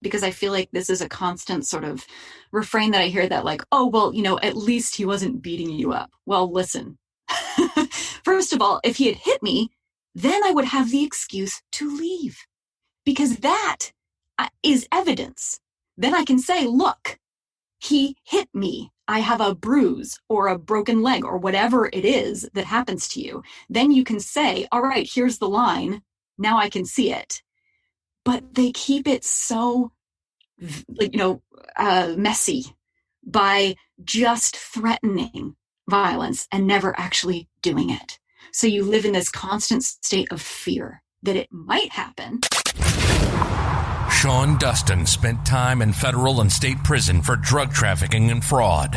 because I feel like this is a constant sort of refrain that I hear, that like, oh, well, at least he wasn't beating you up. Well, listen, first of all, if he had hit me, then I would have the excuse to leave, because that is evidence. Then I can say, look, he hit me. I have a bruise or a broken leg or whatever it is that happens to you. Then you can say, all right, here's the line. Now I can see it. But they keep it so, messy by just threatening violence and never actually doing it. So you live in this constant state of fear that it might happen. Sean Dustin spent time in federal and state prison for drug trafficking and fraud.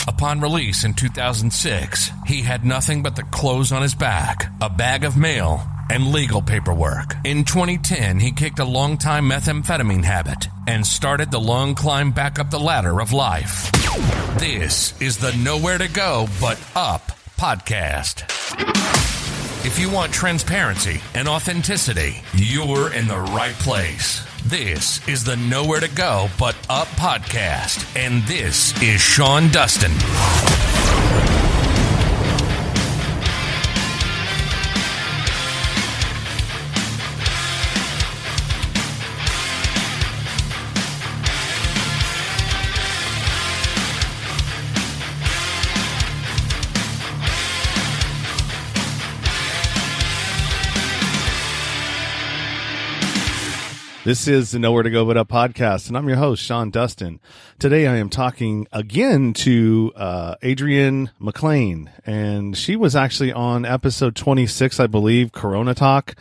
Upon release in 2006, he had nothing but the clothes on his back, a bag of mail, and legal paperwork. In 2010, he kicked a long-time methamphetamine habit and started the long climb back up the ladder of life. This is the Nowhere to Go But Up podcast. If you want transparency and authenticity, you're in the right place. This is the Nowhere to Go But Up podcast, and this is Sean Dustin. This is the Nowhere to Go But Up podcast, and I'm your host, Sean Dustin. Today I am talking again to Adrienne MacIain, and she was actually on episode 26, I believe, Corona Talk.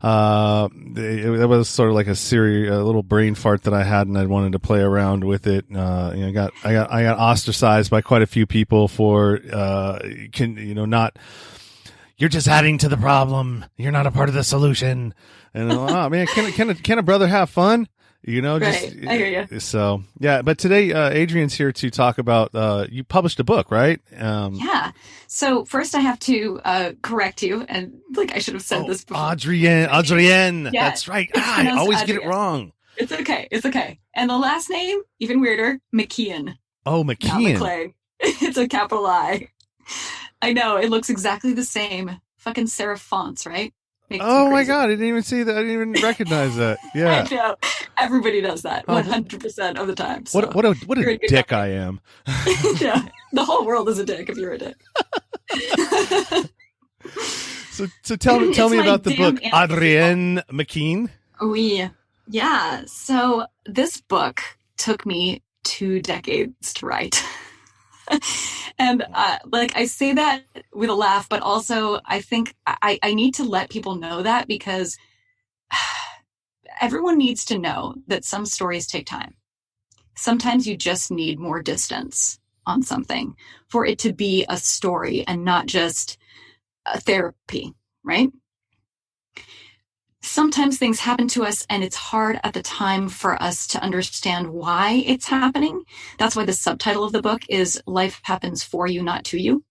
It was sort of like a little brain fart that I had, and I wanted to play around with it. I got ostracized by quite a few people for not. You're just adding to the problem. You're not a part of the solution. And oh man, can a brother have fun? Right. I hear you. So yeah, but today Adrienne's here to talk about. You published a book, right? Yeah. So first, I have to correct you, and I should have said this before. Adrienne. Yeah, that's right. I always get it wrong. It's okay. And the last name, even weirder, MacIain. Oh, MacIain. Not MacLean. It's a capital I. I know, it looks exactly the same. Fucking serif fonts, right? Oh my God, I didn't even see that. I didn't even recognize that. Yeah. I know. Everybody does that 100% of the time. So what a dick I am. Yeah. The whole world is a dick if you're a dick. So tell me about the book, Adrienne MacIain. Yeah. So this book took me 2 decades to write. And I say that with a laugh, but also I think I need to let people know that, because everyone needs to know that some stories take time. Sometimes you just need more distance on something for it to be a story and not just a therapy, right? Sometimes things happen to us and it's hard at the time for us to understand why it's happening. That's why the subtitle of the book is Life Happens For You, Not To You.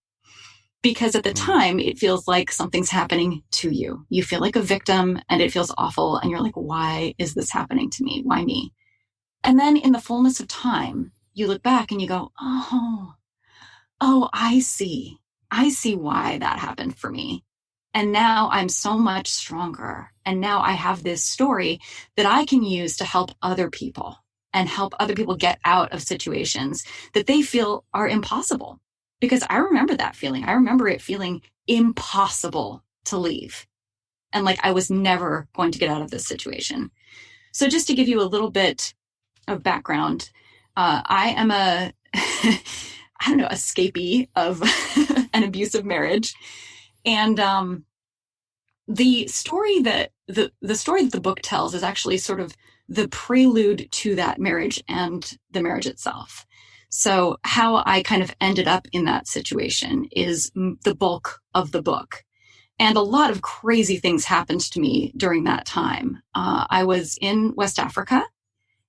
Because at the time, it feels like something's happening to you. You feel like a victim and it feels awful. And you're like, why is this happening to me? Why me? And then in the fullness of time, you look back and you go, oh, I see. I see why that happened for me. And now I'm so much stronger. And now I have this story that I can use to help other people and help other people get out of situations that they feel are impossible. Because I remember that feeling. I remember it feeling impossible to leave. And I was never going to get out of this situation. So just to give you a little bit of background, I am escapee of an abusive marriage. And the story that the book tells is actually sort of the prelude to that marriage and the marriage itself. So how I kind of ended up in that situation is the bulk of the book. And a lot of crazy things happened to me during that time. I was in West Africa,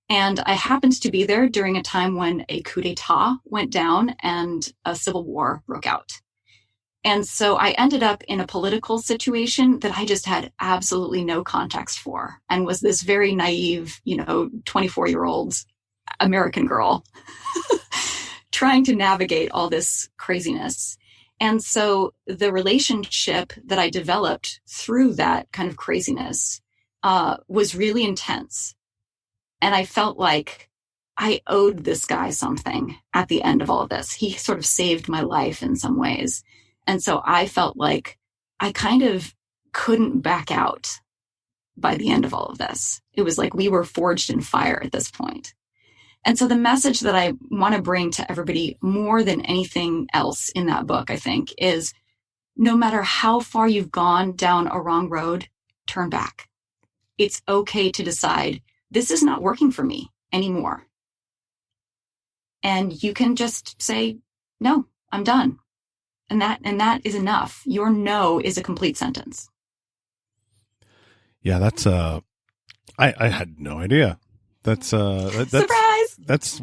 and I happened to be there during a time when a coup d'etat went down and a civil war broke out. And so I ended up in a political situation that I just had absolutely no context for, and was this very naive, 24-year-old American girl trying to navigate all this craziness. And so the relationship that I developed through that kind of craziness was really intense. And I felt like I owed this guy something at the end of all of this. He sort of saved my life in some ways. And so I felt like I kind of couldn't back out by the end of all of this. It was like we were forged in fire at this point. And so the message that I want to bring to everybody more than anything else in that book, I think, is no matter how far you've gone down a wrong road, turn back. It's okay to decide this is not working for me anymore. And you can just say, no, I'm done. And that is enough. Your no is a complete sentence. Yeah, that's I had no idea. That's Surprise. That's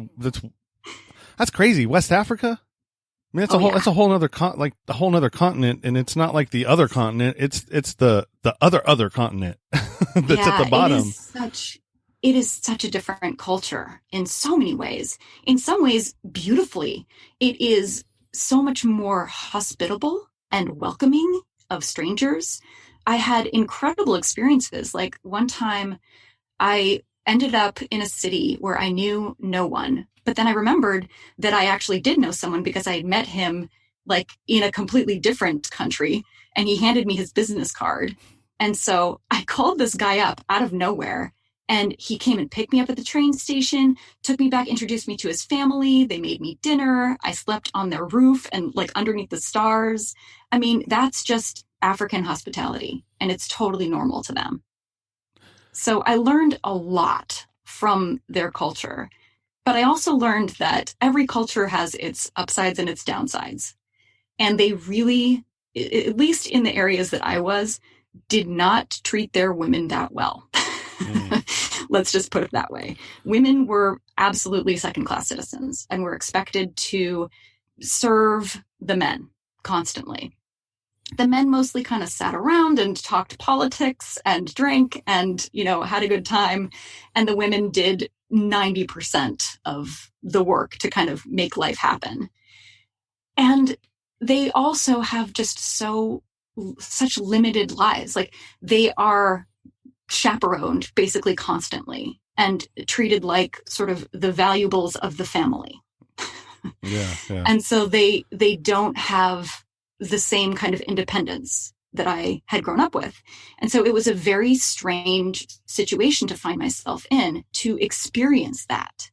crazy. West Africa? I mean, that's a whole nother a whole nother continent, and it's not like the other continent. It's the other continent that's at the bottom. It is such a different culture in so many ways. In some ways, beautifully. It is so much more hospitable and welcoming of strangers. I had incredible experiences. Like one time I ended up in a city where I knew no one, but then I remembered that I actually did know someone because I had met him like in a completely different country, and he handed me his business card. And so I called this guy up out of nowhere, and he came and picked me up at the train station, took me back, introduced me to his family. They made me dinner. I slept on their roof and like underneath the stars. I mean, that's just African hospitality, and it's totally normal to them. So I learned a lot from their culture, but I also learned that every culture has its upsides and its downsides. And they really, at least in the areas that I was, did not treat their women that well. Let's just put it that way. Women were absolutely second-class citizens and were expected to serve the men constantly. The men mostly kind of sat around and talked politics and drank and, had a good time. And the women did 90% of the work to kind of make life happen. And they also have just such limited lives. Like they are chaperoned basically constantly and treated like sort of the valuables of the family. Yeah. And so they don't have the same kind of independence that I had grown up with. And so it was a very strange situation to find myself in, to experience that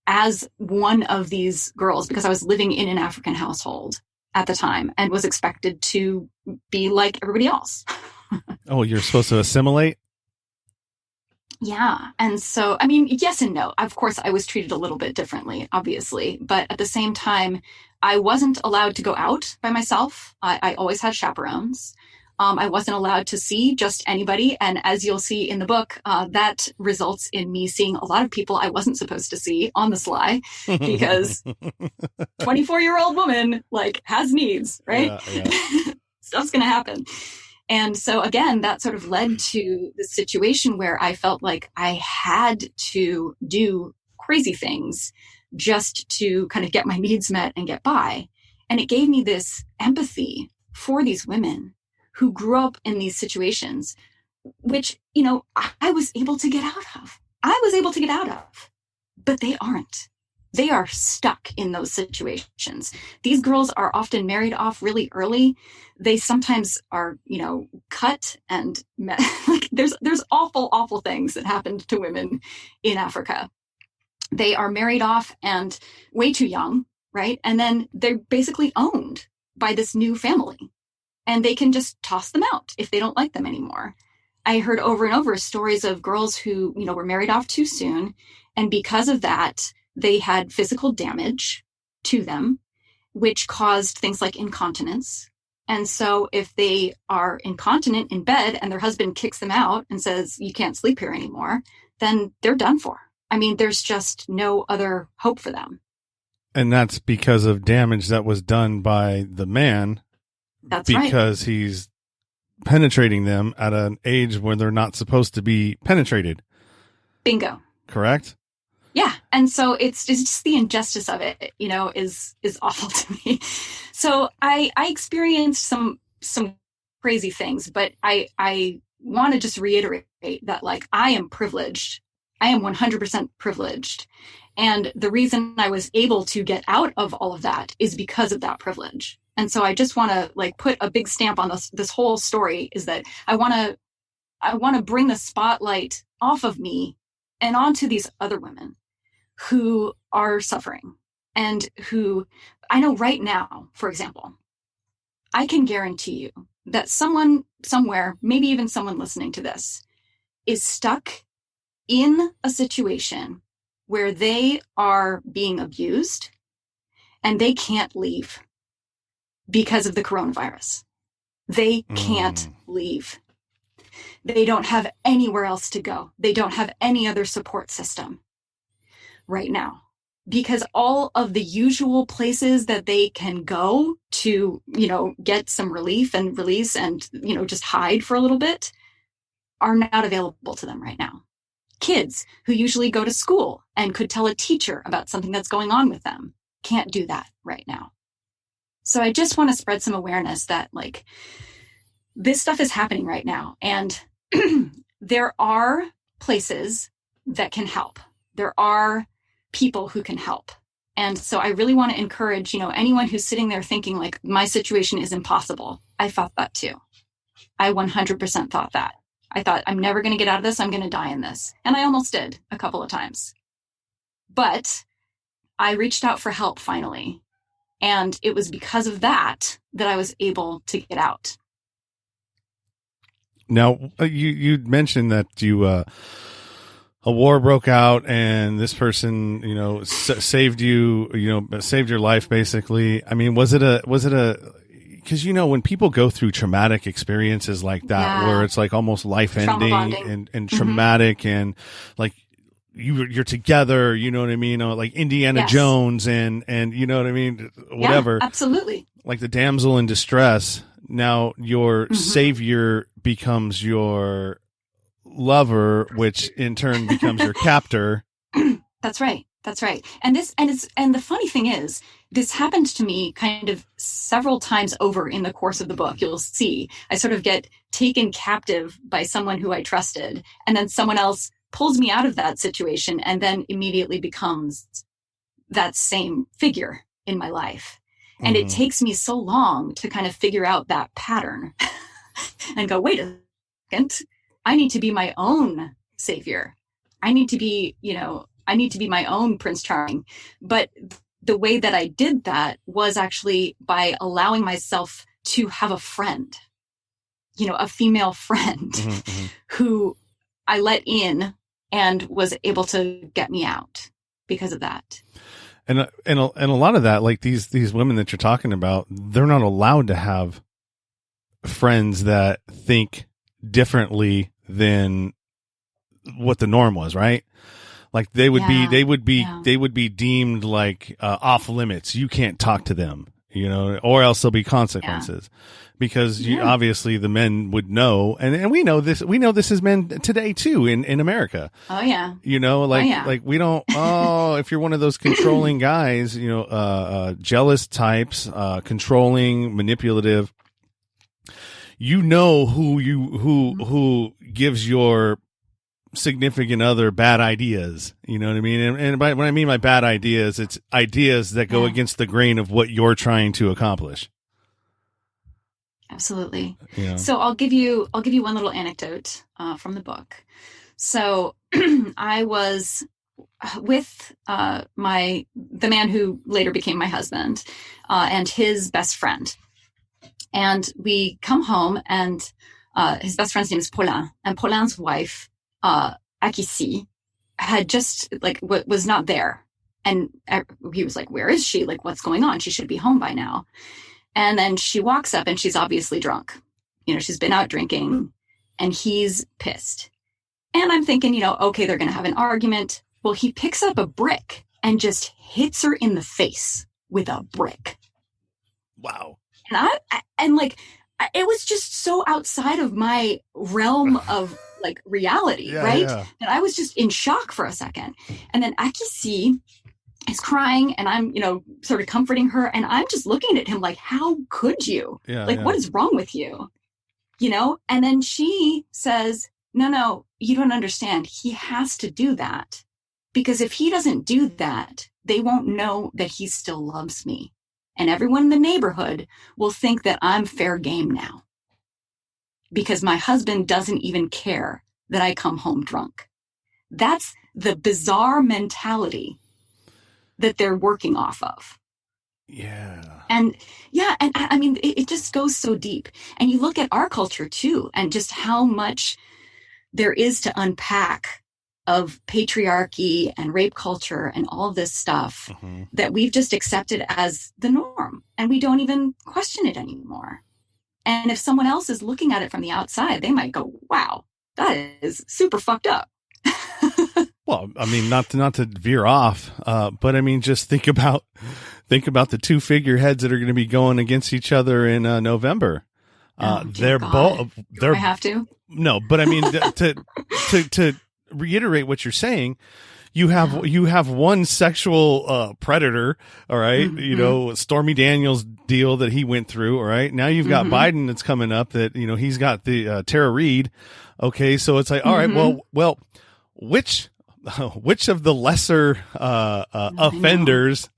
as one of these girls, because I was living in an African household at the time and was expected to be like everybody else. Oh, you're supposed to assimilate? Yeah. And so, I mean, yes and no. Of course, I was treated a little bit differently, obviously. But at the same time, I wasn't allowed to go out by myself. I always had chaperones. I wasn't allowed to see just anybody. And as you'll see in the book, that results in me seeing a lot of people I wasn't supposed to see on the sly, because 24-year-old woman has needs, right? Yeah. Stuff's going to happen. And so again, that sort of led to the situation where I felt like I had to do crazy things just to kind of get my needs met and get by. And it gave me this empathy for these women who grew up in these situations, which, I was able to get out of. But they aren't. They are stuck in those situations. These girls are often married off really early. They sometimes are, cut and there's awful, awful things that happened to women in Africa. They are married off and way too young, right? And then they're basically owned by this new family, and they can just toss them out if they don't like them anymore. I heard over and over stories of girls who, were married off too soon. And because of that, they had physical damage to them, which caused things like incontinence. And so if they are incontinent in bed and their husband kicks them out and says, you can't sleep here anymore, then they're done for. I mean, there's just no other hope for them. And that's because of damage that was done by the man That's right. because he's penetrating them at an age where they're not supposed to be penetrated. Bingo. Correct? Yeah. And so it's just the injustice of it, is awful to me. So I experienced some crazy things, but I want to just reiterate that, like, I am privileged. I am 100% privileged. And the reason I was able to get out of all of that is because of that privilege. And so I just want to, like, put a big stamp on this whole story, is that I want to bring the spotlight off of me and onto these other women who are suffering, and who I know right now, for example, I can guarantee you that someone somewhere, maybe even someone listening to this, is stuck in a situation where they are being abused and they can't leave because of the coronavirus. They can't leave. They don't have anywhere else to go. They don't have any other support system right now, because all of the usual places that they can go to, get some relief and release and, just hide for a little bit, are not available to them right now. Kids who usually go to school and could tell a teacher about something that's going on with them can't do that right now. So I just want to spread some awareness that, like, this stuff is happening right now, and there are places that can help. There are people who can help. And so I really want to encourage, anyone who's sitting there thinking, like, my situation is impossible. I thought that too. I 100% thought that. I thought, I'm never going to get out of this. I'm going to die in this. And I almost did a couple of times. But I reached out for help finally. And it was because of that I was able to get out. Now, you mentioned that a war broke out and this person, saved you, saved your life, basically. I mean, was it a, because, when people go through traumatic experiences like that, where it's like almost life ending and traumatic, and like you're together, you know what I mean? Like Indiana Jones and you know what I mean? Whatever. Yeah, absolutely. Like the damsel in distress. Now your savior becomes your lover, which in turn becomes your captor. That's right. And the funny thing is, this happened to me kind of several times over in the course of the book. You'll see I sort of get taken captive by someone who I trusted, and then someone else pulls me out of that situation and then immediately becomes that same figure in my life. And it takes me so long to kind of figure out that pattern and go, wait a second, I need to be my own savior. I need to be my own Prince Charming. But the way that I did that was actually by allowing myself to have a friend, a female friend who I let in and was able to get me out because of that. And a lot of that, like these women that you're talking about, they're not allowed to have friends that think differently than what the norm was, right? Like they would be deemed like off limits. You can't talk to them, or else there'll be consequences. Because obviously the men would know, and we know this. We know this as men today too in America. Oh yeah. Like we don't. Oh, if you're one of those controlling guys, jealous types, controlling, manipulative. Who gives your significant other bad ideas. You know what I mean? And when I mean by bad ideas, it's ideas that go against the grain of what you're trying to accomplish. Absolutely. So I'll give you one little anecdote from the book. So I was with the man who later became my husband and his best friend. And we come home, and his best friend's name is Paulin, and Paulin's wife, Akisi, had just was not there. And he was like, where is she? Like, what's going on? She should be home by now. And then she walks up and she's obviously drunk. She's been out drinking, and he's pissed. And I'm thinking, okay, they're going to have an argument. Well, he picks up a brick and just hits her in the face with a brick. Wow. And it was just so outside of my realm of like reality, Yeah, right? yeah. That I was just in shock for a second. And then Akisi is crying and I'm, sort of comforting her. And I'm just looking at him like, how could you? Yeah, Like, yeah. what is wrong with you? And then she says, no, you don't understand. He has to do that because if he doesn't do that, they won't know that he still loves me. And everyone in the neighborhood will think that I'm fair game now because my husband doesn't even care that I come home drunk. That's the bizarre mentality that they're working off of. Yeah. And I mean, it just goes so deep. And you look at our culture too, and just how much there is to unpack of patriarchy and rape culture and all of this stuff that we've just accepted as the norm. And we don't even question it anymore. And if someone else is looking at it from the outside, they might go, wow, that is super fucked up. Well, I mean, not to veer off, but I mean, just think about the two figureheads that are going to be going against each other in November. They're both. Do I have to? No, but I mean, to reiterate what you're saying, you have one sexual predator, all right. Stormy Daniels deal that he went through, all right. Now you've got Biden that's coming up that he's got the Tara Reid. Okay, so it's like, all right, well, which of the lesser offenders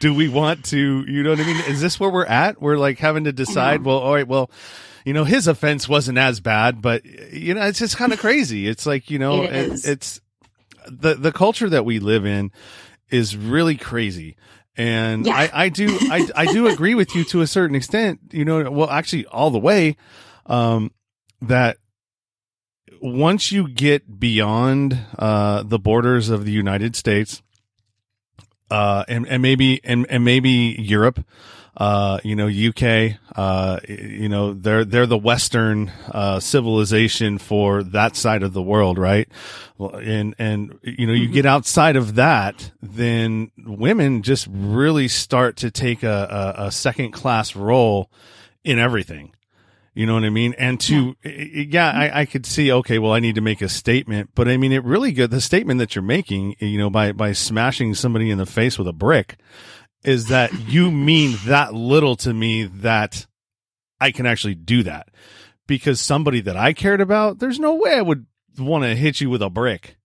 do we want to, you know what I mean? Is this where we're at? We're like having to decide, well, all right, well, his offense wasn't as bad, but it's just kind of crazy. It's like, it's the culture that we live in is really crazy. And yeah. I do agree with you to a certain extent, well, actually all the way, that once you get beyond the borders of the United States, and maybe Europe, UK, they're the Western civilization for that side of the world, right? And you get outside of that, then women just really start to take a second class role in everything. You know what I mean? And I could see, okay, well, I need to make a statement, but I mean, the statement that you're making, by smashing somebody in the face with a brick is that you mean that little to me that I can actually do that, because somebody that I cared about, there's no way I would want to hit you with a brick.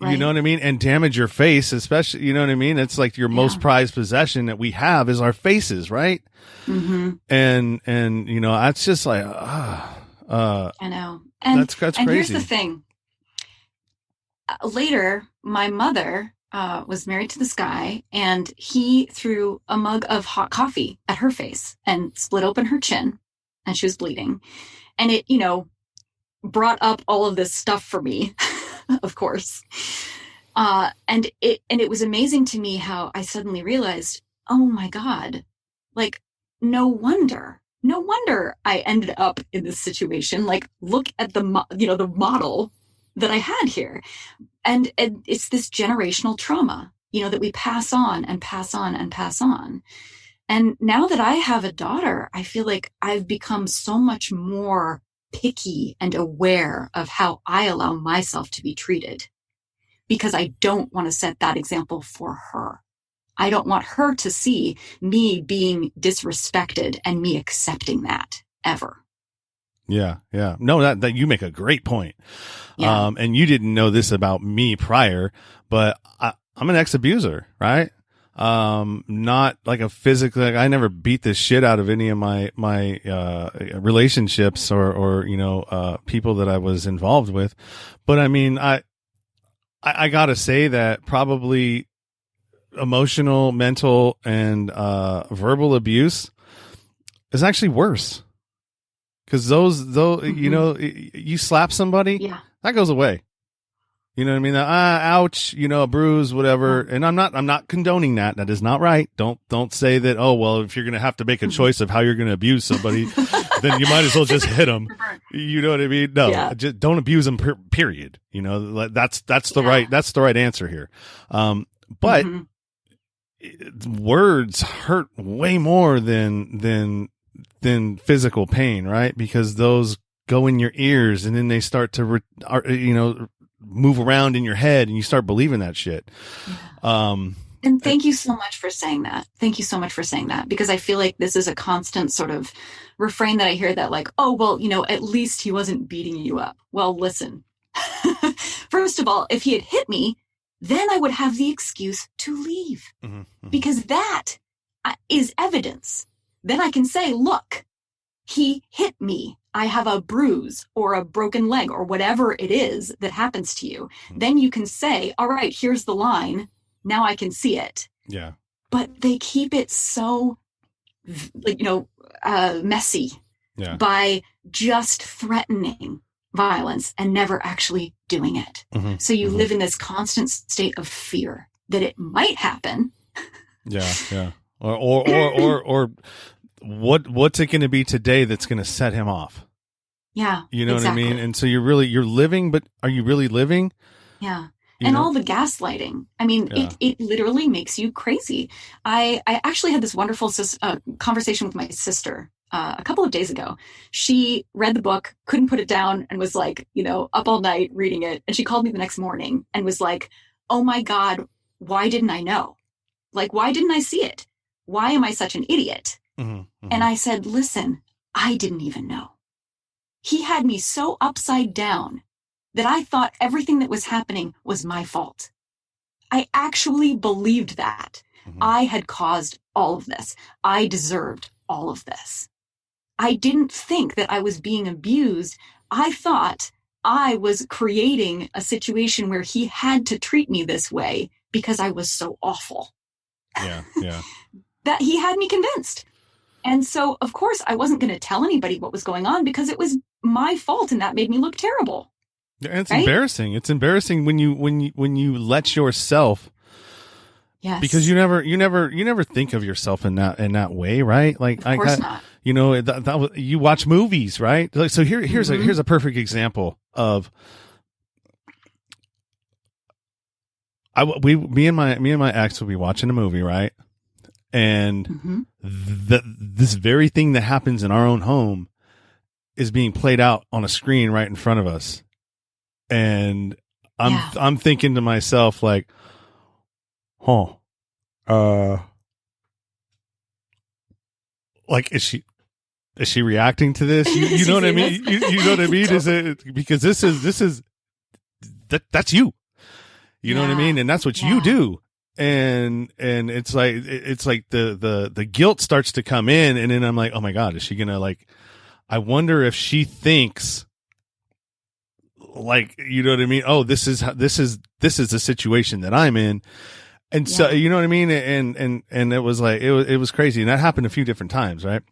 Right. You know what I mean? And damage your face, especially, you know what I mean? It's like your most prized possession that we have is our faces, right? Mm-hmm. And it's just like, I know. And that's crazy. And here's the thing. Later, my mother was married to this guy, and he threw a mug of hot coffee at her face and split open her chin, and she was bleeding. And it, brought up all of this stuff for me. Of course. And it was amazing to me how I suddenly realized, oh my God, like, no wonder I ended up in this situation. Like, look at the model that I had here. And it's this generational trauma, that we pass on and pass on and pass on. And now that I have a daughter, I feel like I've become so much more picky and aware of how I allow myself to be treated, because I don't want to set that example for her. I don't want her to see me being disrespected and me accepting that ever. Yeah. Yeah. No, that you make a great point. Yeah. And you didn't know this about me prior, but I'm an ex-abuser, right? Not like a physical, like I never beat the shit out of any of my relationships or people that I was involved with. But I mean, I gotta say that probably emotional, mental, and, verbal abuse is actually worse. Cause you slap somebody, that goes away. You know what I mean? Ouch, a bruise, whatever. And I'm not condoning that. That is not right. Don't say that, oh, well, if you're going to have to make a choice of how you're going to abuse somebody, then you might as well just hit them. You know what I mean? No, just don't abuse them, period. That's the right answer here. But words hurt way more than than physical pain, right? Because those go in your ears and then they start to, move around in your head and you start believing that shit. And thank you so much for saying that. Thank you so much for saying that, because I feel like this is a constant sort of refrain that I hear, that like, oh, well, at least he wasn't beating you up. Well, listen, first of all, if he had hit me, then I would have the excuse to leave, because that is evidence. Then I can say, look, he hit me. I have a bruise or a broken leg or whatever it is that happens to you. Then you can say, all right, here's the line. Now I can see it. Yeah. But they keep it so, messy by just threatening violence and never actually doing it. So you live in this constant state of fear that it might happen. Yeah. Or what's it going to be today that's going to set him off? Yeah. You know what I mean? And so you're living, but are you really living? Yeah. And all the gaslighting. I mean, it literally makes you crazy. I actually had this wonderful conversation with my sister a couple of days ago. She read the book, couldn't put it down, and was like, up all night reading it. And she called me the next morning and was like, oh my God, why didn't I know? Like, why didn't I see it? Why am I such an idiot? And I said, listen, I didn't even know. He had me so upside down that I thought everything that was happening was my fault. I actually believed that. I had caused all of this. I deserved all of this. I didn't think that I was being abused. I thought I was creating a situation where he had to treat me this way because I was so awful. Yeah. That he had me convinced. And so, of course, I wasn't going to tell anybody what was going on because it was my fault, and that made me look terrible. And it's embarrassing. It's embarrassing when you let yourself. Yes. Because you never think of yourself in that way, right? Like, of course not. You watch movies, right? Like, so here's a perfect example of. Me and my ex would be watching a movie, right? And this very thing that happens in our own home is being played out on a screen right in front of us. And I'm thinking to myself, like, like, is she reacting to this? You know what I mean? You know what I mean? Is it because this is that's you? You know what I mean? And that's what you do. And it's like the guilt starts to come in, and then I'm like, oh my God, is she gonna, like, I wonder if she thinks, like, you know what I mean? Oh, this is the situation that I'm in. And so, you know what I mean? And it was like, it was crazy. And that happened a few different times. Right.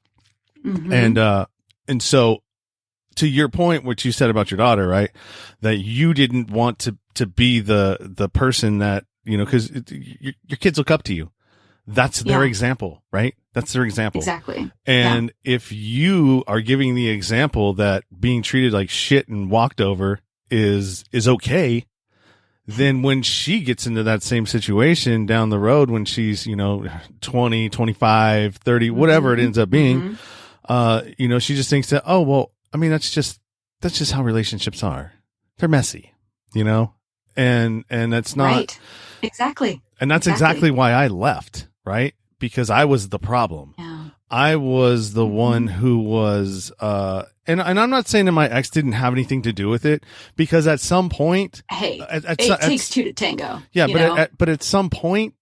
And so to your point, what you said about your daughter, right? That you didn't want to be the person that, cause your kids look up to you. That's their example, right? That's their example. Exactly. And if you are giving the example that being treated like shit and walked over is okay, then when she gets into that same situation down the road, when she's, 20, 25, 30, whatever it ends up being, she just thinks that, oh, well, I mean, that's just how relationships are. They're messy, and that's not right. Exactly. And that's exactly why I left, right? Because I was the problem. Yeah. I was the one who was, and I'm not saying that my ex didn't have anything to do with it, because at some point, hey, it takes two to tango. Yeah, but at some point,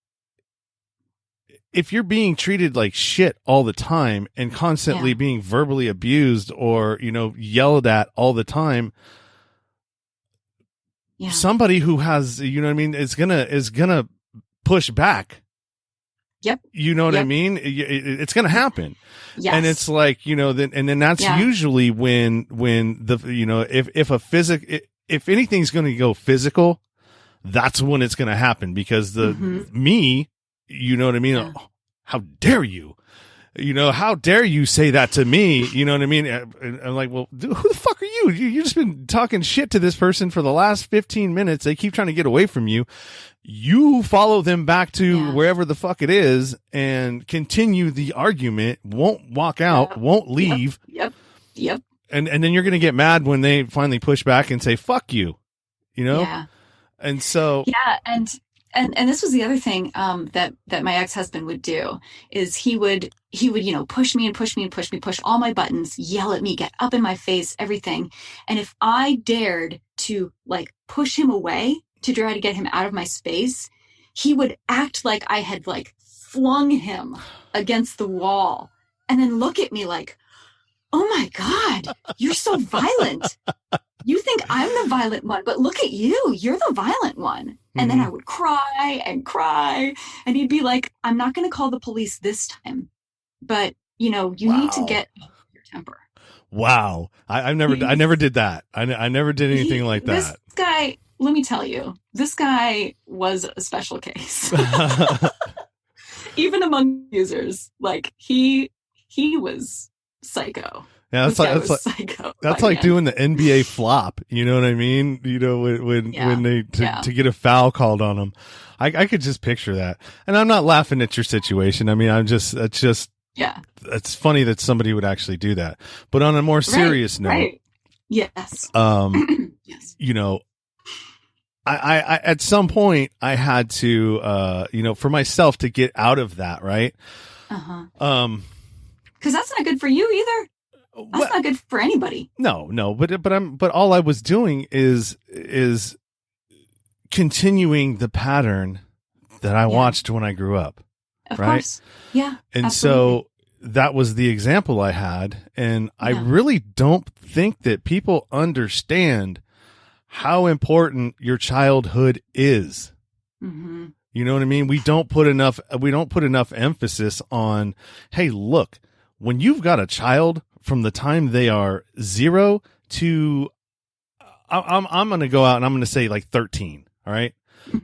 if you're being treated like shit all the time and constantly being verbally abused or, yelled at all the time, somebody who has, is gonna push back. Yep. You know what I mean? It's going to happen. Yes. And it's like, then that's usually when the, if anything's going to go physical, that's when it's going to happen, because me, you know what I mean? Yeah. Oh, how dare you? How dare you say that to me? You know what I mean? And I'm like, well, dude, who the fuck are you? You've just been talking shit to this person for the last 15 minutes. They keep trying to get away from you. You follow them back to Yeah. wherever the fuck it is and continue the argument, won't walk out, Yep. won't leave. Yep. And then you're going to get mad when they finally push back and say, fuck you, you know? Yeah. And so, Yeah. And this was the other thing that my ex-husband would do is he would, push me and push me and push all my buttons, yell at me, get up in my face, everything. And if I dared to like push him away to try to get him out of my space, he would act like I had like flung him against the wall and then look at me like, oh my God, you're so violent. You think I'm the violent one, but look at you. You're the violent one. And then I would cry and cry. And he'd be like, I'm not going to call the police this time. But, you need to get your temper. wow. I never did that. I never did anything like that. This guy, let me tell you, this guy was a special case. Even among users, like he was psycho. Yeah, that's like doing the NBA flop. You know what I mean? When they to get a foul called on them. I could just picture that. And I'm not laughing at your situation. I mean, it's funny that somebody would actually do that. But on a more serious note, right. Yes. Yes. I at some point I had to, for myself to get out of that, right? Because that's not good for you either. That's not good for anybody. No, but all I was doing is continuing the pattern that I watched when I grew up. Of right? course. Yeah. And absolutely. so that was the example I had. And I really don't think that people understand how important your childhood is. Mm-hmm. You know what I mean? We don't put enough emphasis on, hey, look, when you've got a child from the time they are 0 to, I'm going to go out and I'm going to say like 13. All right.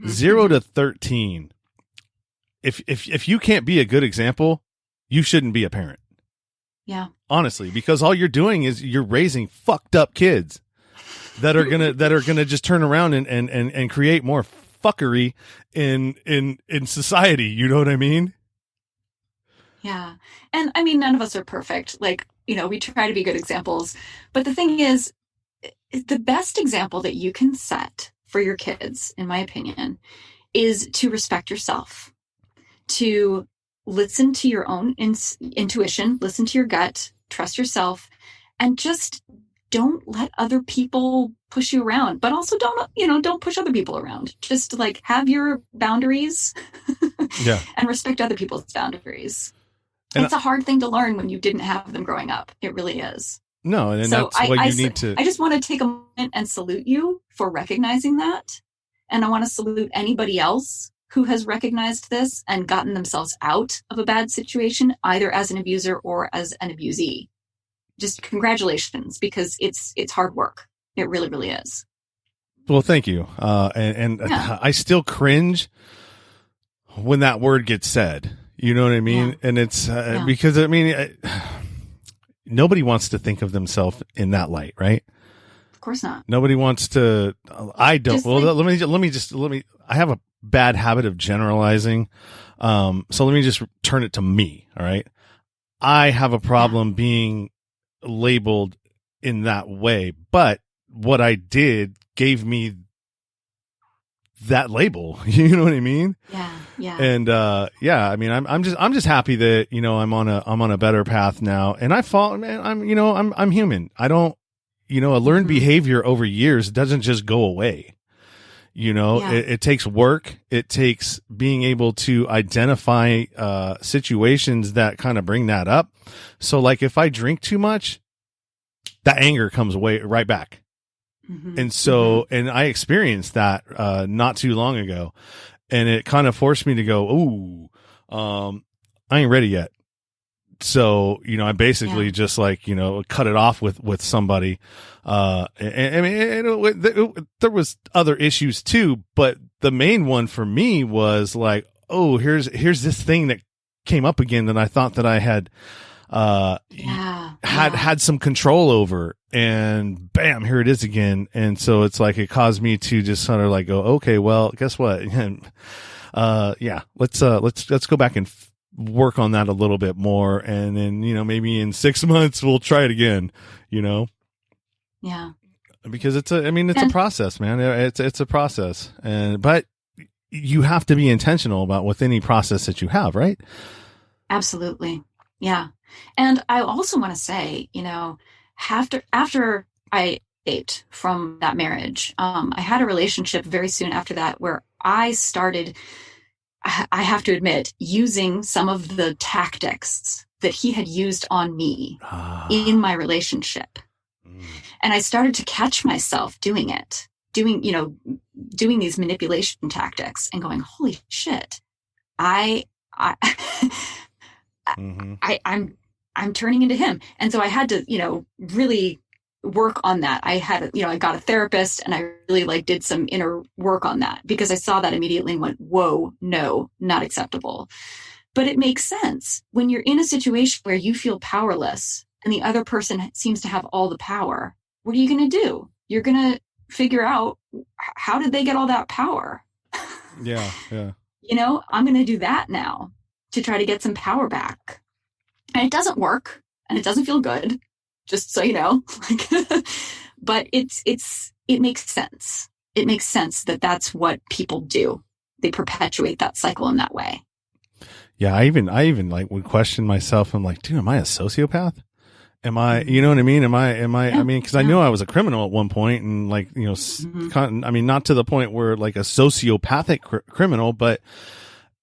0 to 13. If you can't be a good example, you shouldn't be a parent. Yeah. Honestly, because all you're doing is you're raising fucked up kids that are gonna just turn around and create more fuckery in society. You know what I mean? Yeah. And I mean, none of us are perfect. Like, we try to be good examples. But the thing is, the best example that you can set for your kids, in my opinion, is to respect yourself, to listen to your own intuition, listen to your gut, trust yourself, and just don't let other people push you around. But also don't push other people around. Just like have your boundaries and respect other people's boundaries. And it's a hard thing to learn when you didn't have them growing up. It really is. No, and so that's what you need to. I just want to take a moment and salute you for recognizing that. And I want to salute anybody else who has recognized this and gotten themselves out of a bad situation, either as an abuser or as an abusee. Just congratulations, because it's hard work. It really, really is. Well, thank you. I still cringe when that word gets said. You know what I mean? Yeah. And it's because nobody wants to think of themselves in that light, right? Of course not. Nobody wants to. I don't. Let me. I have a bad habit of generalizing. So let me just turn it to me. All right. I have a problem being labeled in that way, but what I did gave me that label. You know what I mean? Yeah. Yeah. And I mean, I'm just happy that I'm on a better path now. And I'm human. I don't, a learned behavior over years doesn't just go away. It takes work. It takes being able to identify situations that kind of bring that up. So like if I drink too much, that anger comes right back. Mm-hmm. And so, and I experienced that not too long ago, and it kind of forced me to go, "Ooh, I ain't ready yet." So, I basically just cut it off with somebody. I mean, there was other issues too, but the main one for me was like, oh, here's this thing that came up again that I thought that I had had some control over, and bam, here it is again. And so it's like, it caused me to just sort of like go, okay, well, guess what? Let's go back and work on that a little bit more. And then, maybe in 6 months we'll try it again, Yeah. because it's a process, man. It's a process. But you have to be intentional about with any process that you have, right? Absolutely. Yeah. And I also want to say, after I escaped from that marriage, I had a relationship very soon after that where I started, I have to admit, using some of the tactics that he had used on me in my relationship. And I started to catch myself doing these manipulation tactics and going, holy shit, I'm turning into him. And so I had to, really work on that. I got a therapist, and I really did some inner work on that, because I saw that immediately and went, whoa, no, not acceptable. But it makes sense when you're in a situation where you feel powerless and the other person seems to have all the power. What are you going to do? You're going to figure out, how did they get all that power? Yeah. I'm going to do that now to try to get some power back. And it doesn't work, and it doesn't feel good, just so you know. But it makes sense. It makes sense that that's what people do. They perpetuate that cycle in that way. Yeah, I even would question myself. I'm like, dude, am I a sociopath? Am I, you know what I mean? Because I knew I was a criminal at one point, and not to the point where like a sociopathic criminal, but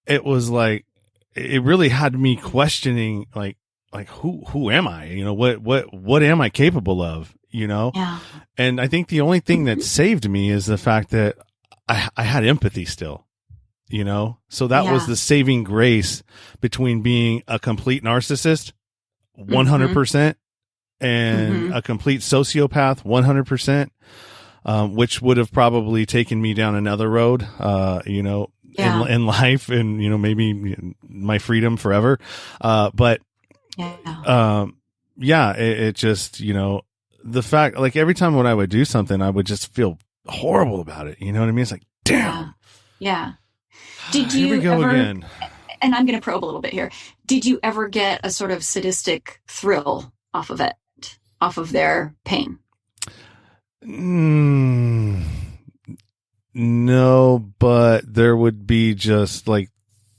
it was like, it really had me questioning, like who am I? What am I capable of? Yeah. And I think the only thing that saved me is the fact that I had empathy still. So that was the saving grace between being a complete narcissist, 100%, and a complete sociopath, 100%, which would have probably taken me down another road, in life, and, maybe my freedom forever. It just, the fact, like, every time when I would do something, I would just feel horrible about it. You know what I mean? It's like, damn. Yeah. Did you Here we go ever, again. And I'm going to probe a little bit here. Did you ever get a sort of sadistic thrill off of it, off of their pain? No, but there would be just like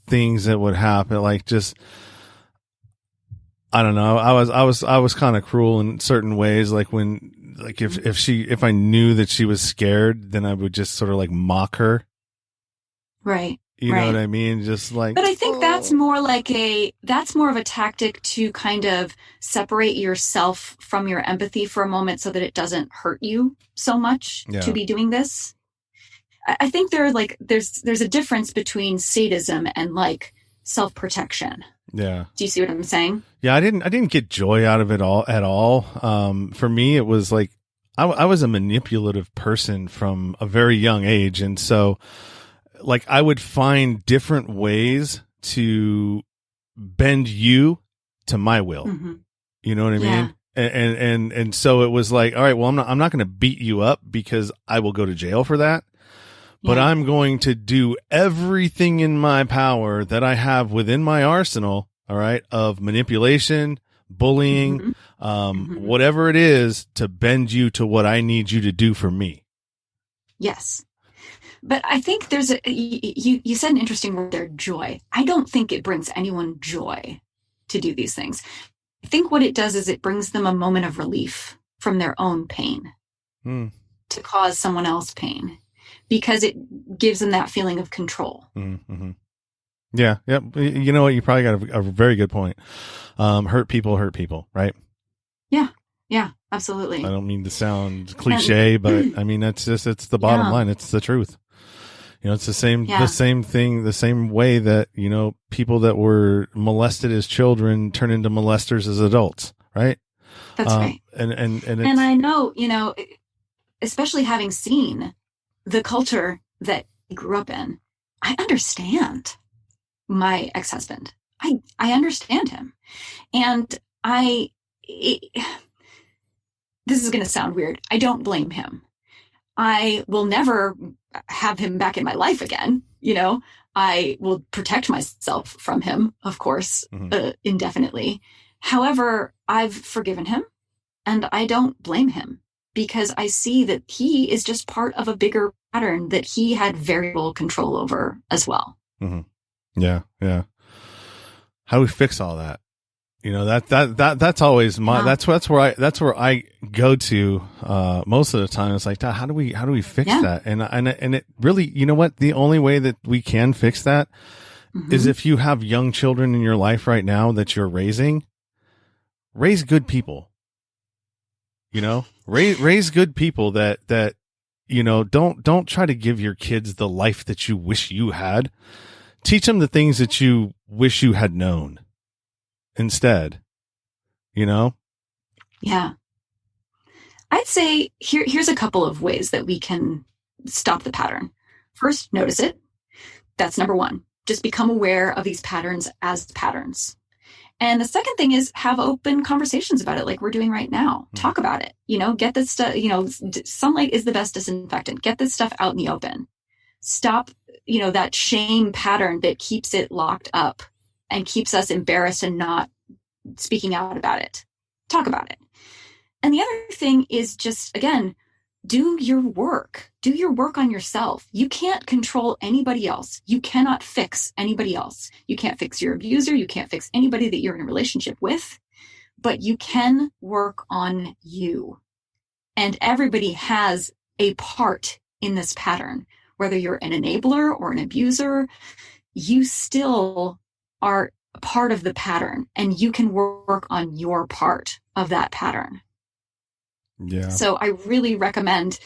things that would happen, like just, I don't know. I was kind of cruel in certain ways. Like when, like if I knew that she was scared, then I would just sort of like mock her. Right. You know what I mean? Just like, but I think that's more of a tactic to kind of separate yourself from your empathy for a moment so that it doesn't hurt you so much to be doing this. I think there's a difference between sadism and like self-protection. Yeah. Do you see what I'm saying? Yeah. I didn't get joy out of it at all. For me, it was like, I was a manipulative person from a very young age. And so, like, I would find different ways to bend you to my will. You know what I mean? And so it was like, all right, well, I'm not going to beat you up because I will go to jail for that. But I'm going to do everything in my power that I have within my arsenal, all right, of manipulation, bullying, whatever it is, to bend you to what I need you to do for me. Yes. But I think you said an interesting word there, joy. I don't think it brings anyone joy to do these things. I think what it does is it brings them a moment of relief from their own pain to cause someone else pain, because it gives them that feeling of control. Yeah. You know what? You probably got a very good point. Hurt people, right? Yeah, absolutely. I don't mean to sound cliche, but I mean, it's the bottom line. It's the truth. It's the same thing, the same way that, people that were molested as children turn into molesters as adults, right? That's right. And I know, especially having seen the culture that I grew up in, I understand my ex-husband. I understand him. And this is going to sound weird. I don't blame him. I will never have him back in my life again. I will protect myself from him, of course, indefinitely. However, I've forgiven him and I don't blame him because I see that he is just part of a bigger pattern that he had very little control over as well. Mm-hmm. Yeah. Yeah. How do we fix all that? That's always that's where I go to, most of the time. It's like, how do we fix that? And it really, you know what? The only way that we can fix that is if you have young children in your life right now that you're raising, raise good people, raise good people that, don't try to give your kids the life that you wish you had. Teach them the things that you wish you had known instead, Yeah. I'd say here's a couple of ways that we can stop the pattern. First, notice it. That's number one. Just become aware of these patterns as patterns. And the second thing is have open conversations about it like we're doing right now. Talk about it. Get this stuff, sunlight is the best disinfectant. Get this stuff out in the open. Stop, that shame pattern that keeps it locked up and keeps us embarrassed and not speaking out about it. Talk about it. And the other thing is just, again, do your work. Do your work on yourself. You can't control anybody else. You cannot fix anybody else. You can't fix your abuser. You can't fix anybody that you're in a relationship with, but you can work on you. And everybody has a part in this pattern. Whether you're an enabler or an abuser, you still are part of the pattern and you can work on your part of that pattern. Yeah. So I really recommend,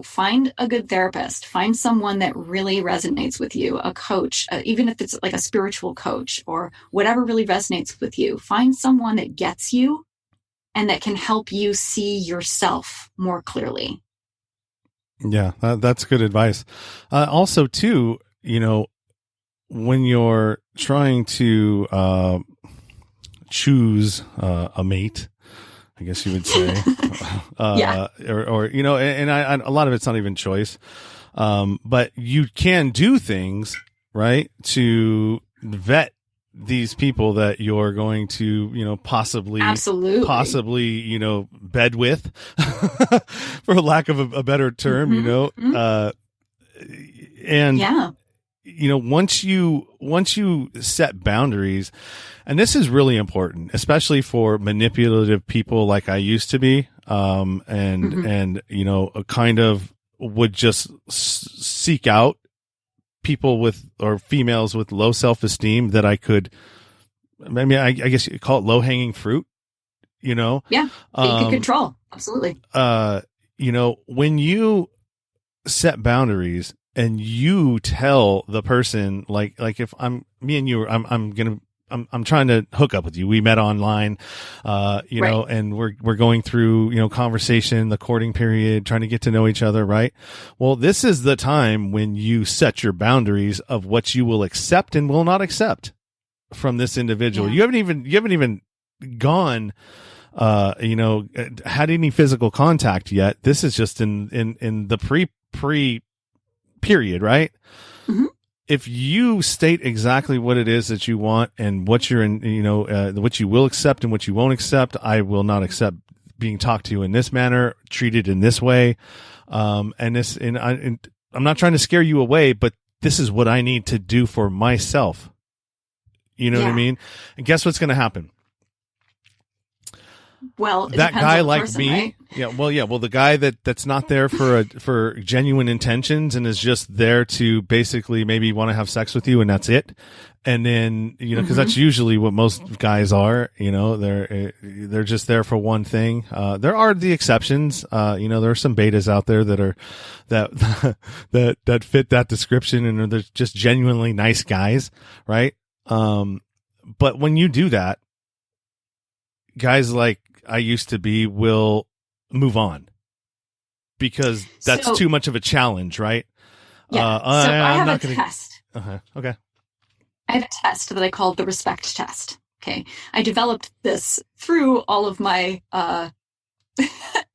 find a good therapist, find someone that really resonates with you, a coach, even if it's like a spiritual coach or whatever really resonates with you, find someone that gets you and that can help you see yourself more clearly. Yeah, that's good advice. Also too, when you're trying to choose a mate, I guess you would say, or and a lot of it's not even choice, but you can do things right to vet these people that you're going to, possibly, bed with, for lack of a better term, and once you set boundaries, and this is really important, especially for manipulative people like I used to be, and a kind of would just seek out people with, or females with low self-esteem that I could, I guess you call it low hanging fruit, Yeah. That you can control. Absolutely. When you set boundaries and you tell the person, like if me and you, I'm trying to hook up with you. We met online, right. And we're going through, conversation, the courting period, trying to get to know each other. Right. Well, this is the time when you set your boundaries of what you will accept and will not accept from this individual. Yeah. You haven't even gone, had any physical contact yet. This is just in the pre period. Right. Mm-hmm. If you state exactly what it is that you want and what you're in, what you will accept and what you won't accept, I will not accept being talked to in this manner, treated in this way. I'm not trying to scare you away, but this is what I need to do for myself. You know what I mean? And guess what's going to happen? Well, that guy like person, me, right? Well, the guy that's not there for genuine intentions and is just there to basically maybe want to have sex with you and that's it. And then, because that's usually what most guys are, they're just there for one thing. There are the exceptions. There are some betas out there that fit that description and they're just genuinely nice guys. Right. But when you do that, guys like I used to be will move on because that's too much of a challenge, right? Yeah. I have a test. Okay. I have a test that I call the respect test. Okay. I developed this through all of my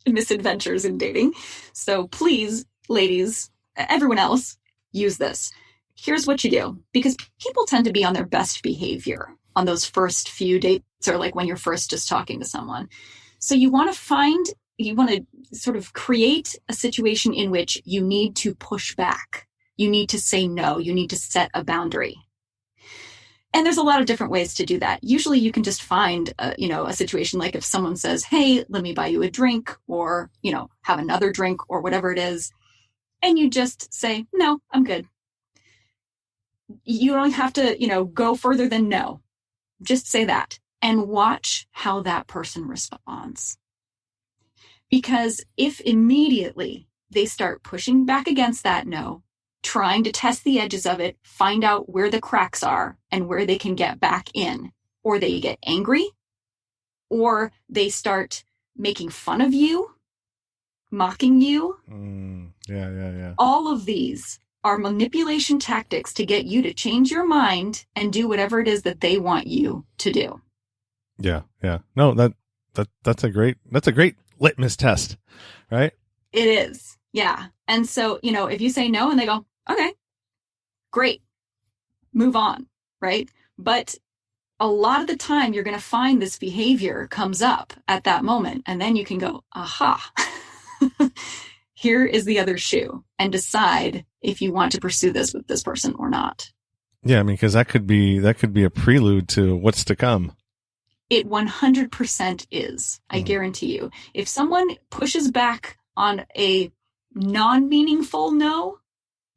misadventures in dating. So please, ladies, everyone else, use this. Here's what you do, because people tend to be on their best behavior on those first few dates, or like when you're first just talking to someone. So you want to sort of create a situation in which you need to push back. You need to say no. You need to set a boundary. And there's a lot of different ways to do that. Usually you can just find, a situation like if someone says, hey, let me buy you a drink, or, have another drink, or whatever it is. And you just say, no, I'm good. You don't have to, go further than no. Just say that and watch how that person responds. Because if immediately they start pushing back against that no, trying to test the edges of it, find out where the cracks are and where they can get back in, or they get angry, or they start making fun of you, mocking you. Yeah. All of these are manipulation tactics to get you to change your mind and do whatever it is that they want you to do. Yeah. No, that's a great litmus test, right? It is. Yeah. And so, if you say no and they go, okay, great, move on, right? But a lot of the time you're going to find this behavior comes up at that moment, and then you can go, aha, here is the other shoe, and decide if you want to pursue this with this person or not. Yeah, I mean, because that could be a prelude to what's to come. It 100% is. I guarantee you. If someone pushes back on a non-meaningful no,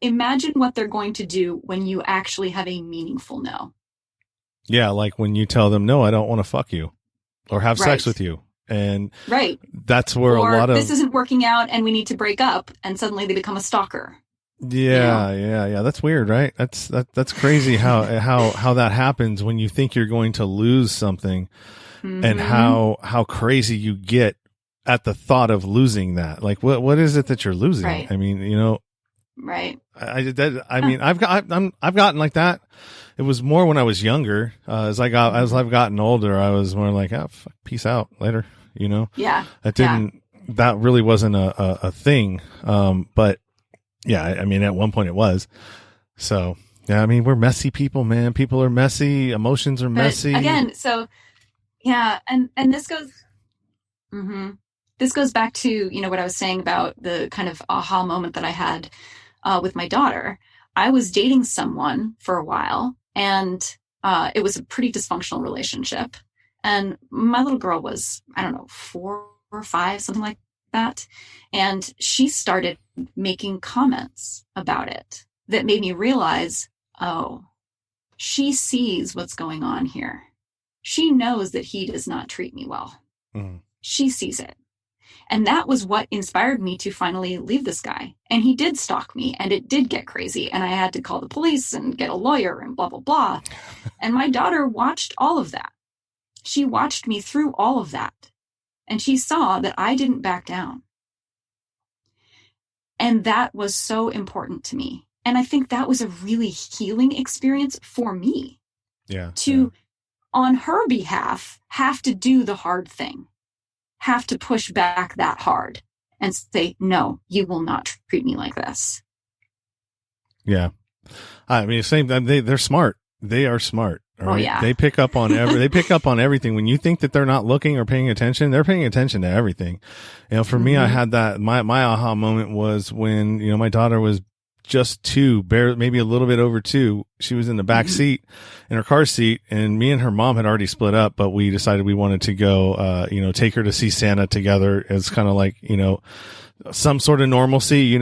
imagine what they're going to do when you actually have a meaningful no. Yeah, like when you tell them, no, I don't want to fuck you or have sex with you. And that's where or a lot of this isn't working out and we need to break up, and suddenly they become a stalker. Yeah. That's weird, right? That's crazy how that happens when you think you're going to lose something, and how crazy you get at the thought of losing that. Like, what is it that you're losing? Right. I mean, right. I've gotten like that. It was more when I was younger. As I've gotten older, I was more like, fuck, peace out later. Yeah. That really wasn't a thing. But yeah, I mean, at one point it was. So yeah, I mean, we're messy people, man. People are messy. Emotions are messy. Again, so yeah. And this goes, this goes back to, what I was saying about the kind of aha moment that I had with my daughter. I was dating someone for a while, and it was a pretty dysfunctional relationship. And my little girl was, I don't know, 4 or 5, something like that. And she started making comments about it that made me realize, oh, she sees what's going on here. She knows that he does not treat me well. She sees it. And that was what inspired me to finally leave this guy. And he did stalk me, and it did get crazy. And I had to call the police and get a lawyer and blah, blah, blah. And my daughter watched all of that. She watched me through all of that. And she saw that I didn't back down. And that was so important to me. And I think that was a really healing experience for me. Yeah. On her behalf, have to do the hard thing. Have to push back that hard and say, no, you will not treat me like this. Yeah. I mean, same. They're smart. They are smart. Right? Oh yeah. They pick up on everything. When you think that they're not looking or paying attention, they're paying attention to everything. For me, I had that, my aha moment was when, my daughter was just 2, barely, maybe a little bit over 2. She was in the back seat in her car seat, and me and her mom had already split up, but we decided we wanted to go, take her to see Santa together. It's kind of like, some sort of normalcy,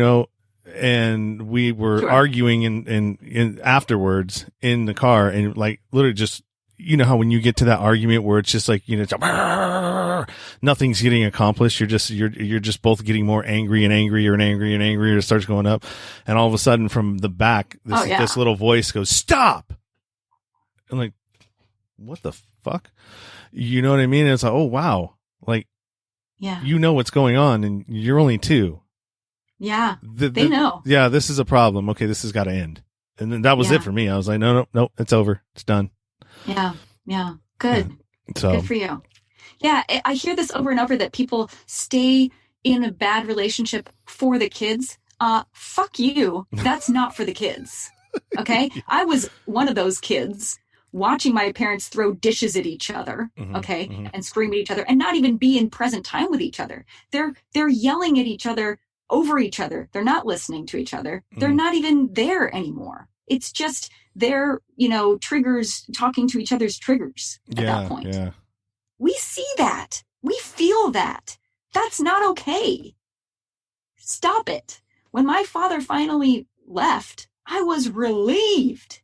and we were arguing in afterwards in the car, and like literally just, how when you get to that argument where it's just like, it's nothing's getting accomplished. You're just both getting more angry and angrier and angrier and angrier. It starts going up. And all of a sudden from the back, this little voice goes, stop. I'm like, what the fuck? You know what I mean? And it's like, oh, wow. Like, yeah, what's going on, and you're only 2. Yeah. They know. Yeah. This is a problem. Okay. This has got to end. And then that was it for me. I was like, no, it's over. It's done. Yeah. Good. So Good for you. Yeah, I hear this over and over that people stay in a bad relationship for the kids. Fuck you. That's not for the kids. Okay? I was one of those kids watching my parents throw dishes at each other, okay, and scream at each other and not even be in present time with each other. They're yelling at each other over each other. They're not listening to each other. They're not even there anymore. It's just their, triggers talking to each other's triggers at that point. Yeah. We see that. We feel that. That's not okay. Stop it. When my father finally left, I was relieved.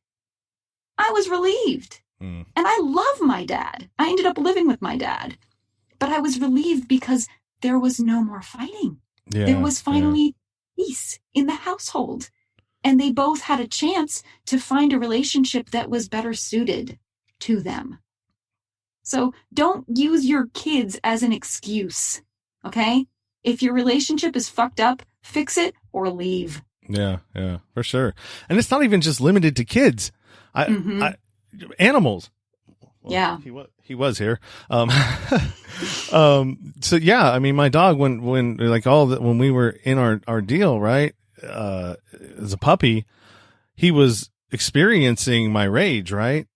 And I love my dad. I ended up living with my dad. But I was relieved because there was no more fighting. There was finally peace in the household. And they both had a chance to find a relationship that was better suited to them. So don't use your kids as an excuse, okay? If your relationship is fucked up, fix it or leave. Yeah, for sure. And it's not even just limited to kids. Animals. Well, yeah. He was here. So yeah, I mean, my dog, when we were in our deal, right? As a puppy, he was experiencing my rage, right?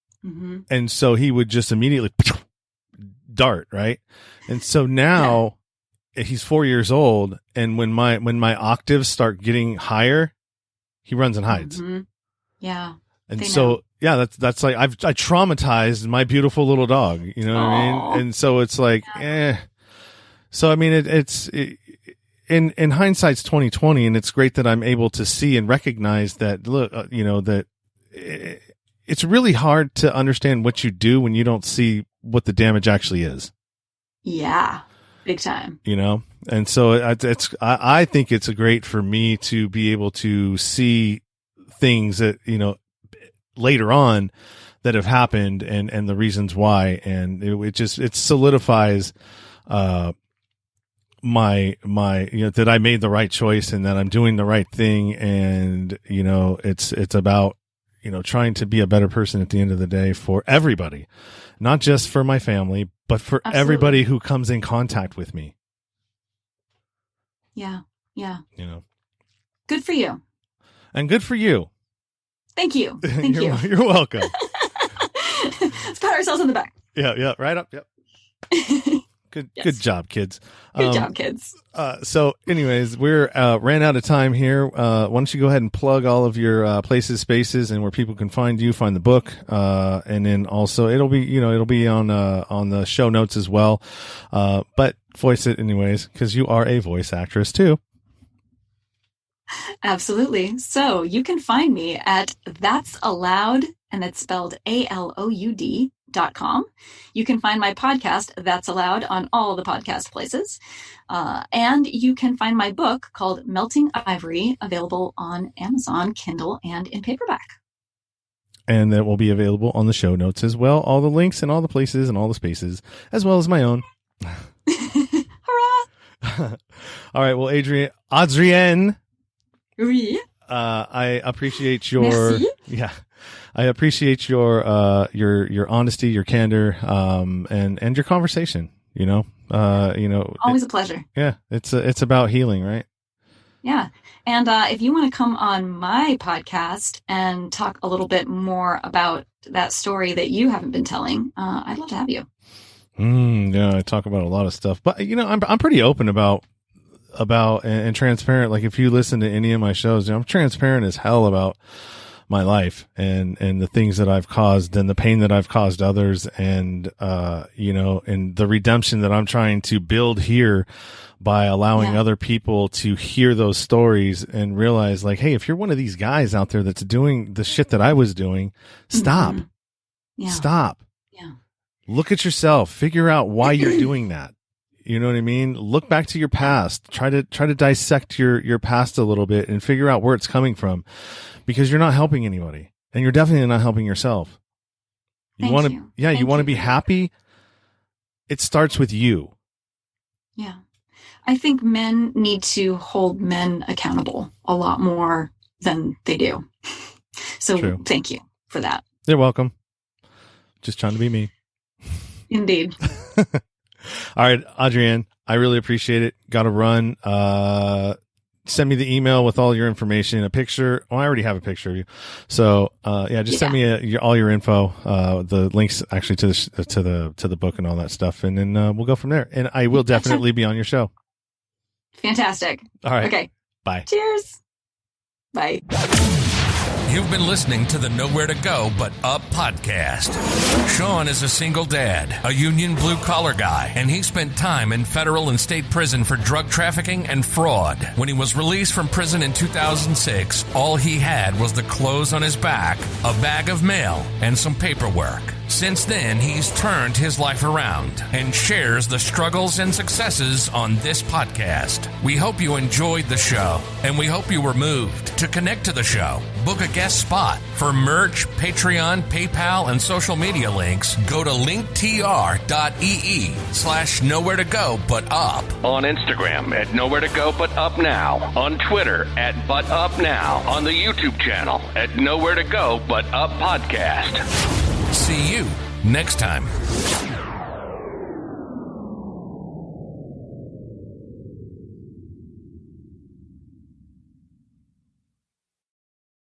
And so he would just immediately dart, right? And so now he's 4 years old, and when my octaves start getting higher, he runs and hides. Yeah. And so that's like I traumatized my beautiful little dog, you know what I mean? And so it's like, So I mean, it's in hindsight's 2020, and it's great that I'm able to see and recognize that. Look, that it's really hard to understand what you do when you don't see what the damage actually is. Yeah, big time. And so I think it's great for me to be able to see things that later on that have happened and the reasons why, and it solidifies my that I made the right choice and that I'm doing the right thing, and it's about trying to be a better person at the end of the day for everybody, not just for my family, but for everybody who comes in contact with me. Yeah. Good for you. And good for you. Thank you. Thank you. You're welcome. Let's pat ourselves on the back. Yeah, right up. Yep. Good, Yes. Good job, kids. Good job, kids. So anyways, we're ran out of time here. Why don't you go ahead and plug all of your places, spaces, and where people can find you, find the book, and then also it'll be on the show notes as well. But voice it anyways, because you are a voice actress too. Absolutely. So you can find me at That's Allowed, and that's spelled ALOUD.com. You can find my podcast, That's Allowed, on all the podcast places. And you can find my book called Melting Ivory, available on Amazon, Kindle, and in paperback. And that will be available on the show notes as well. All the links and all the places and all the spaces, as well as my own. Hurrah! All right. Well, Adrienne. Oui. I appreciate your Merci. I appreciate your honesty, your candor, and your conversation. Always a pleasure. Yeah, it's about healing, right? Yeah. And if you want to come on my podcast and talk a little bit more about that story that you haven't been telling, I'd love to have you. Yeah, I talk about a lot of stuff, but I'm pretty open about and transparent. Like if you listen to any of my shows, I'm transparent as hell about my life and the things that I've caused and the pain that I've caused others, and and the redemption that I'm trying to build here by allowing other people to hear those stories and realize, like, hey, if you're one of these guys out there that's doing the shit that I was doing, stop. Stop. Yeah. Look at yourself, figure out why you're doing that. You know what I mean? Look back to your past. Try to dissect your past a little bit and figure out where it's coming from, because you're not helping anybody, and you're definitely not helping yourself. You want to be happy. It starts with you. Yeah. I think men need to hold men accountable a lot more than they do. So Thank you for that. You're welcome. Just trying to be me. Indeed. All right, Adrienne, I really appreciate it. Got to run. Send me the email with all your information, a picture. Oh, I already have a picture of you. So, send me all your info, the links actually to the book and all that stuff. And then, we'll go from there. And I will definitely be on your show. Fantastic. All right. Okay. Bye. Cheers. Bye. You've been listening to the Nowhere to Go But Up podcast. Sean is a single dad, a union blue-collar guy, and he spent time in federal and state prison for drug trafficking and fraud. When he was released from prison in 2006, all he had was the clothes on his back, a bag of mail, and some paperwork. Since then, he's turned his life around and shares the struggles and successes on this podcast. We hope you enjoyed the show, and we hope you were moved. To connect to the show, book a guest spot. For merch, Patreon, PayPal, and social media links, go to linktr.ee/nowhere to go but up. On Instagram at Nowhere to Go But Up Now. On Twitter at But Up Now. On the YouTube channel at Nowhere to Go But Up Podcast. See you next time.